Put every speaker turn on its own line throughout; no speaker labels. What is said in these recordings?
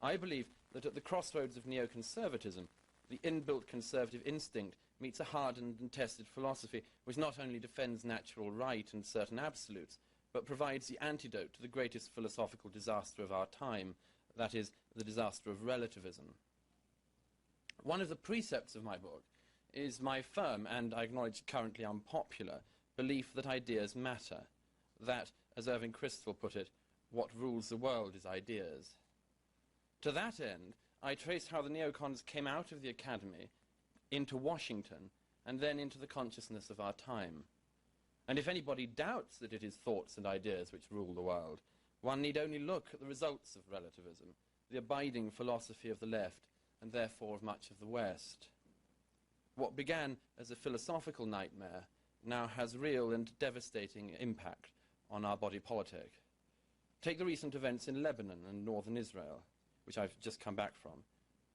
I believe that at the crossroads of neoconservatism, the inbuilt conservative instinct meets a hardened and tested philosophy which not only defends natural right and certain absolutes, but provides the antidote to the greatest philosophical disaster of our time, that is, the disaster of relativism. One of the precepts of my book is my firm, and I acknowledge currently unpopular, belief that ideas matter, that, as Irving Kristol put it, what rules the world is ideas. To that end, I trace how the neocons came out of the academy into Washington and then into the consciousness of our time. And if anybody doubts that it is thoughts and ideas which rule the world, one need only look at the results of relativism, the abiding philosophy of the left, and therefore of much of the West. What began as a philosophical nightmare now has real and devastating impact on our body politic. Take the recent events in Lebanon and northern Israel, which I've just come back from.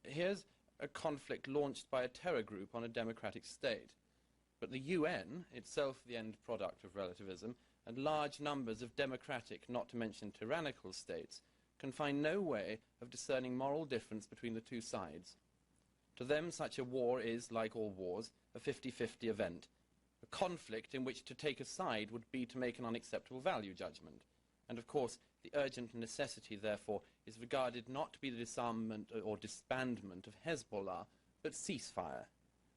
Here's a conflict launched by a terror group on a democratic state. But the UN, itself the end product of relativism, and large numbers of democratic, not to mention tyrannical states, can find no way of discerning moral difference between the two sides. To them, such a war is, like all wars, a 50-50 event, a conflict in which to take a side would be to make an unacceptable value judgment. And of course, the urgent necessity, therefore, is regarded not to be the disarmament or disbandment of Hezbollah, but ceasefire,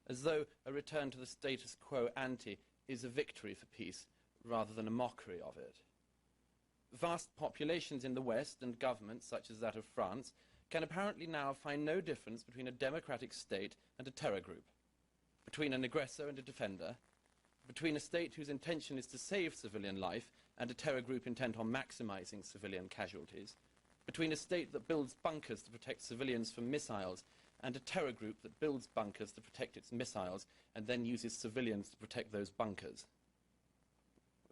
as though a return to the status quo ante is a victory for peace rather than a mockery of it. Vast populations in the West and governments, such as that of France, can apparently now find no difference between a democratic state and a terror group, between an aggressor and a defender, between a state whose intention is to save civilian life and a terror group intent on maximizing civilian casualties, between a state that builds bunkers to protect civilians from missiles and a terror group that builds bunkers to protect its missiles and then uses civilians to protect those bunkers.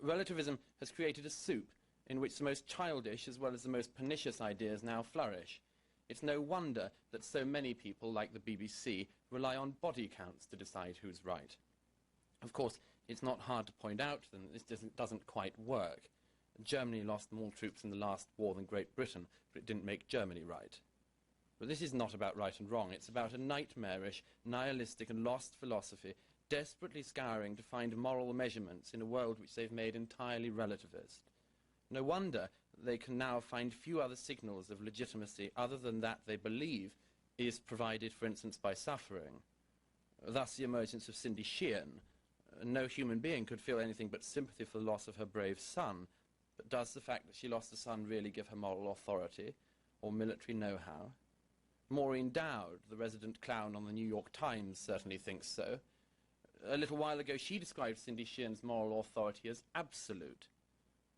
Relativism has created a soup in which the most childish as well as the most pernicious ideas now flourish. It's no wonder that so many people, like the BBC, rely on body counts to decide who's right. Of course, it's not hard to point out to them that this doesn't quite work. Germany lost more troops in the last war than Great Britain, but it didn't make Germany right. But this is not about right and wrong. It's about a nightmarish, nihilistic and lost philosophy, desperately scouring to find moral measurements in a world which they've made entirely relativist. No wonder they can now find few other signals of legitimacy other than that they believe is provided, for instance, by suffering. Thus the emergence of Cindy Sheehan. No human being could feel anything but sympathy for the loss of her brave son, but does the fact that she lost a son really give her moral authority or military know-how? Maureen Dowd, the resident clown on the New York Times, certainly thinks so. A little while ago she described Cindy Sheehan's moral authority as absolute,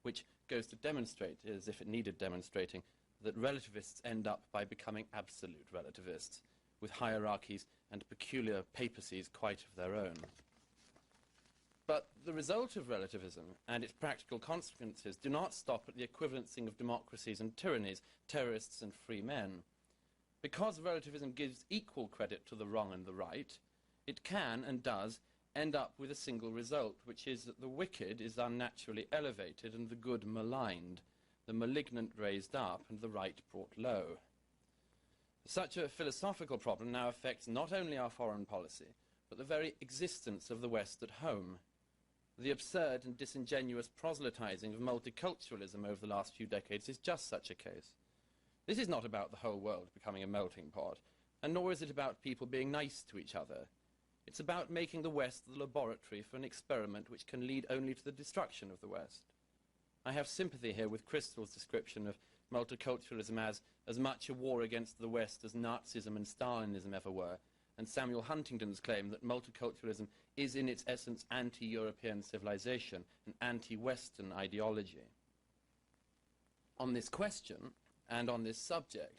which goes to demonstrate, as if it needed demonstrating, that relativists end up by becoming absolute relativists, with hierarchies and peculiar papacies quite of their own. But the result of relativism and its practical consequences do not stop at the equivalencing of democracies and tyrannies, terrorists and free men. Because relativism gives equal credit to the wrong and the right, it can, and does, end up with a single result, which is that the wicked is unnaturally elevated and the good maligned, the malignant raised up and the right brought low. Such a philosophical problem now affects not only our foreign policy, but the very existence of the West at home. The absurd and disingenuous proselytizing of multiculturalism over the last few decades is just such a case. This is not about the whole world becoming a melting pot, and nor is it about people being nice to each other. It's about making the West the laboratory for an experiment which can lead only to the destruction of the West. I have sympathy here with Kristol's description of multiculturalism as much a war against the West as Nazism and Stalinism ever were, and Samuel Huntington's claim that multiculturalism is in its essence anti-European civilization, an anti-Western ideology. On this question, and on this subject,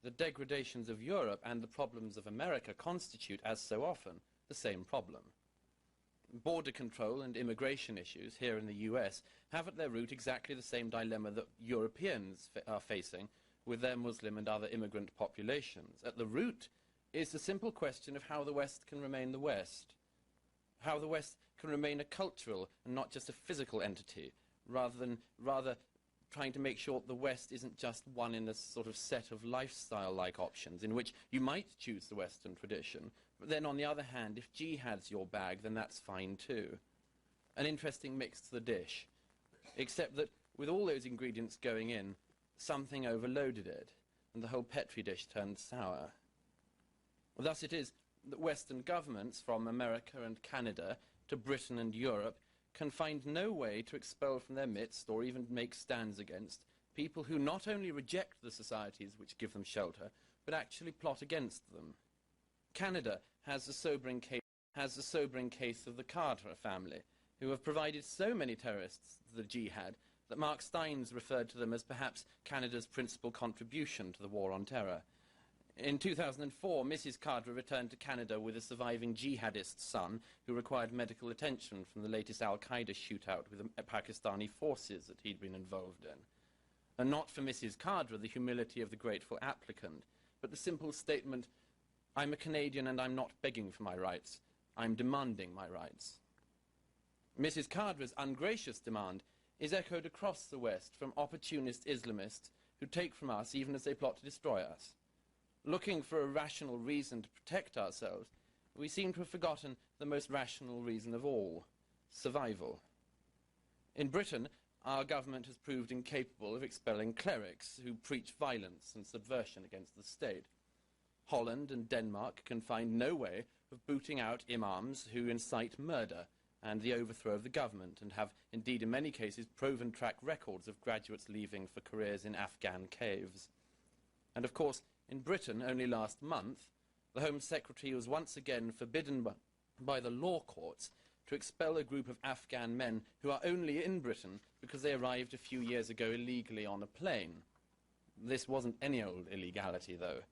the degradations of Europe and the problems of America constitute, as so often, the same problem. Border control and immigration issues here in the US have at their root exactly the same dilemma that Europeans are facing with their Muslim and other immigrant populations. At the root is the simple question of how the West can remain the West, how the West can remain a cultural and not just a physical entity, rather trying to make sure the West isn't just one in a sort of set of lifestyle-like options in which you might choose the Western tradition, but then on the other hand, if jihad's your bag, then that's fine too. An interesting mix to the dish, except that with all those ingredients going in, something overloaded it, and the whole Petri dish turned sour. Thus it is that Western governments, from America and Canada to Britain and Europe, can find no way to expel from their midst, or even make stands against, people who not only reject the societies which give them shelter, but actually plot against them. Canada has the sobering case of the Carter family, who have provided so many terrorists to the jihad that Mark Steins referred to them as perhaps Canada's principal contribution to the war on terror. In 2004, Mrs. Carter returned to Canada with a surviving jihadist son who required medical attention from the latest al-Qaeda shootout with the Pakistani forces that he'd been involved in. And not for Mrs. Carter the humility of the grateful applicant, but the simple statement, "I'm a Canadian and I'm not begging for my rights. I'm demanding my rights." Mrs. Carter's ungracious demand is echoed across the West from opportunist Islamists who take from us even as they plot to destroy us. Looking for a rational reason to protect ourselves, we seem to have forgotten the most rational reason of all, survival. In Britain, our government has proved incapable of expelling clerics who preach violence and subversion against the state. Holland and Denmark can find no way of booting out imams who incite murder and the overthrow of the government, and have indeed in many cases proven track records of graduates leaving for careers in Afghan caves. And of course, in Britain, only last month, the Home Secretary was once again forbidden by the law courts to expel a group of Afghan men who are only in Britain because they arrived a few years ago illegally on a plane. This wasn't any old illegality, though.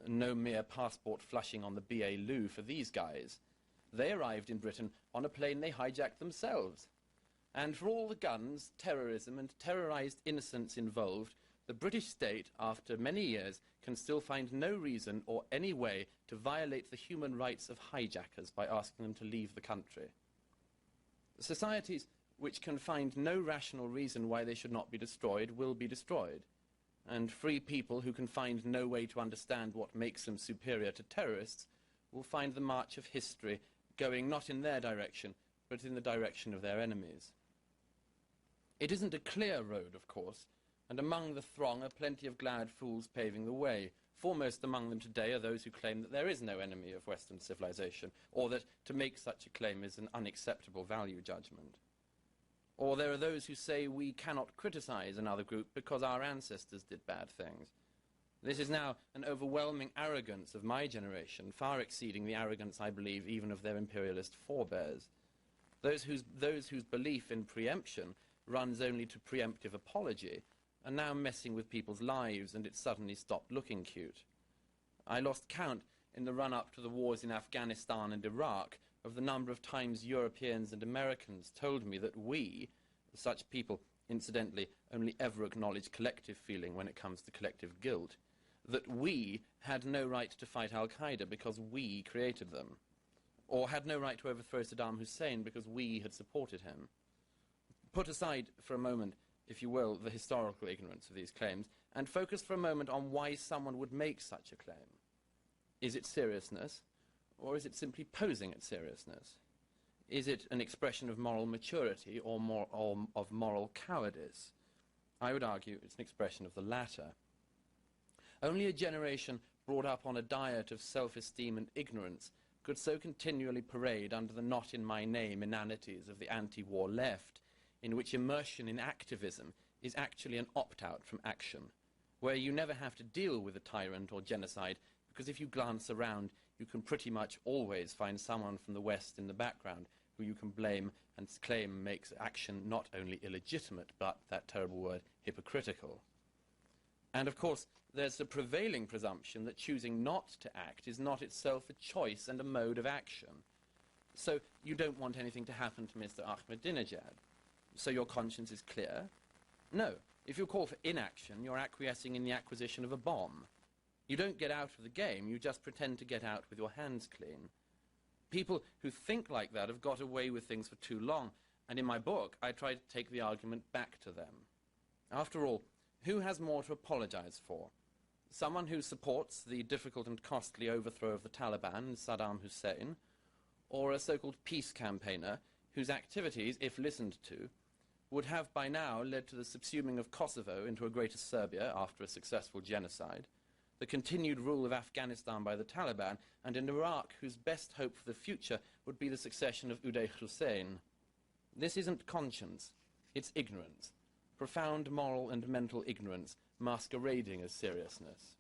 No mere passport flushing on the BA loo for these guys. They arrived in Britain on a plane they hijacked themselves. And for all the guns, terrorism, and terrorized innocents involved, the British state, after many years, can still find no reason or any way to violate the human rights of hijackers by asking them to leave the country. Societies which can find no rational reason why they should not be destroyed will be destroyed. And free people who can find no way to understand what makes them superior to terrorists will find the march of history going not in their direction, but in the direction of their enemies. It isn't a clear road, of course, and among the throng are plenty of glad fools paving the way. Foremost among them today are those who claim that there is no enemy of Western civilization, or that to make such a claim is an unacceptable value judgment. Or there are those who say we cannot criticize another group because our ancestors did bad things. This is now an overwhelming arrogance of my generation, far exceeding the arrogance, I believe, even of their imperialist forebears. Those whose belief in preemption runs only to preemptive apology are now messing with people's lives, and it suddenly stopped looking cute. I lost count in the run-up to the wars in Afghanistan and Iraq of the number of times Europeans and Americans told me that we, such people incidentally only ever acknowledge collective feeling when it comes to collective guilt, that we had no right to fight al-Qaeda because we created them, or had no right to overthrow Saddam Hussein because we had supported him. Put aside for a moment, if you will, the historical ignorance of these claims, and focus for a moment on why someone would make such a claim. Is it seriousness, or is it simply posing at seriousness? Is it an expression of moral maturity or of moral cowardice? I would argue it's an expression of the latter. Only a generation brought up on a diet of self-esteem and ignorance could so continually parade under the not in my name inanities of the anti-war left, in which immersion in activism is actually an opt-out from action, where you never have to deal with a tyrant or genocide, because if you glance around, you can pretty much always find someone from the West in the background who you can blame and claim makes action not only illegitimate, but, that terrible word, hypocritical. And of course, there's the prevailing presumption that choosing not to act is not itself a choice and a mode of action. So you don't want anything to happen to Mr. Ahmadinejad. So your conscience is clear? No. If you call for inaction, you're acquiescing in the acquisition of a bomb. You don't get out of the game, you just pretend to get out with your hands clean. People who think like that have got away with things for too long, and in my book I try to take the argument back to them. After all, who has more to apologize for? Someone who supports the difficult and costly overthrow of the Taliban and Saddam Hussein, or a so-called peace campaigner whose activities, if listened to, would have by now led to the subsuming of Kosovo into a greater Serbia after a successful genocide, the continued rule of Afghanistan by the Taliban, and in Iraq whose best hope for the future would be the succession of Uday Hussein. This isn't conscience, it's ignorance, profound moral and mental ignorance masquerading as seriousness.